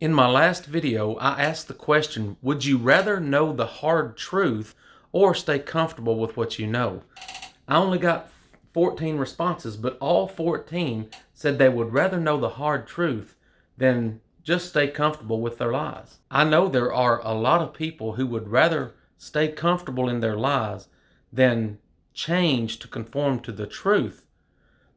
In my last video, I asked the question, would you rather know the hard truth or stay comfortable with what you know? I only got 14 responses, but all 14 said they would rather know the hard truth than just stay comfortable with their lies. I know there are a lot of people who would rather stay comfortable in their lies than change to conform to the truth,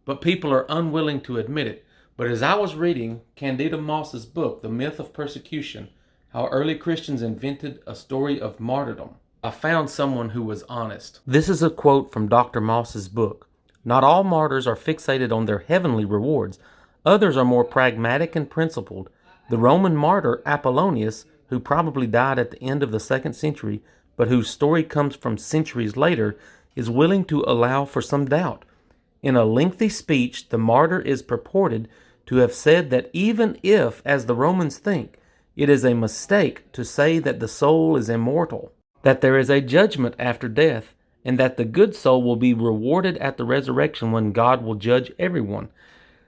but people are unwilling to admit it. But as I was reading Candida Moss's book, The Myth of Persecution, How Early Christians Invented a Story of Martyrdom, I found someone who was honest. This is a quote from Dr. Moss's book. Not all martyrs are fixated on their heavenly rewards. Others are more pragmatic and principled. The Roman martyr Apollonius, who probably died at the end of the 2nd century, but whose story comes from centuries later, is willing to allow for some doubt. In a lengthy speech, the martyr is purported to have said that even if, as the Romans think, it is a mistake to say that the soul is immortal, that there is a judgment after death, and that the good soul will be rewarded at the resurrection when God will judge everyone,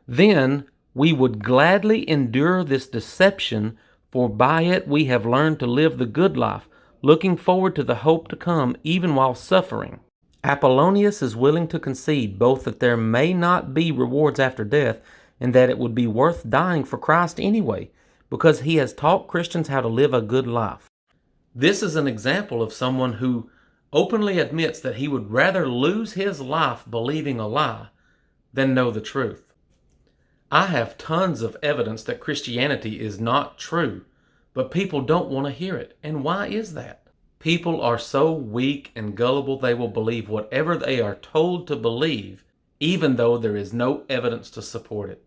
then we would gladly endure this deception, for by it we have learned to live the good life, looking forward to the hope to come even while suffering. Apollonius is willing to concede both that there may not be rewards after death and that it would be worth dying for Christ anyway, because he has taught Christians how to live a good life. This is an example of someone who openly admits that he would rather lose his life believing a lie than know the truth. I have tons of evidence that Christianity is not true, but people don't want to hear it. And why is that? People are so weak and gullible they will believe whatever they are told to believe, even though there is no evidence to support it.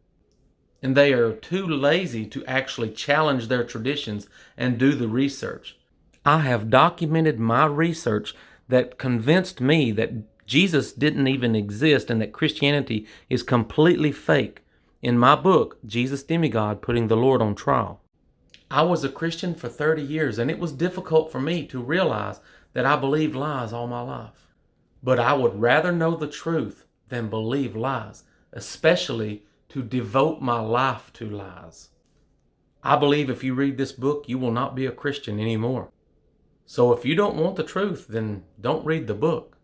And they are too lazy to actually challenge their traditions and do the research. I have documented my research that convinced me that Jesus didn't even exist and that Christianity is completely fake in my book, Jesus Demigod, Putting the Lord on Trial. I was a Christian for 30 years, and it was difficult for me to realize that I believed lies all my life. But I would rather know the truth than believe lies, especially to devote my life to lies. I believe if you read this book, you will not be a Christian anymore. So if you don't want the truth, then don't read the book.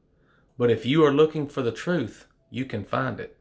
But if you are looking for the truth, you can find it.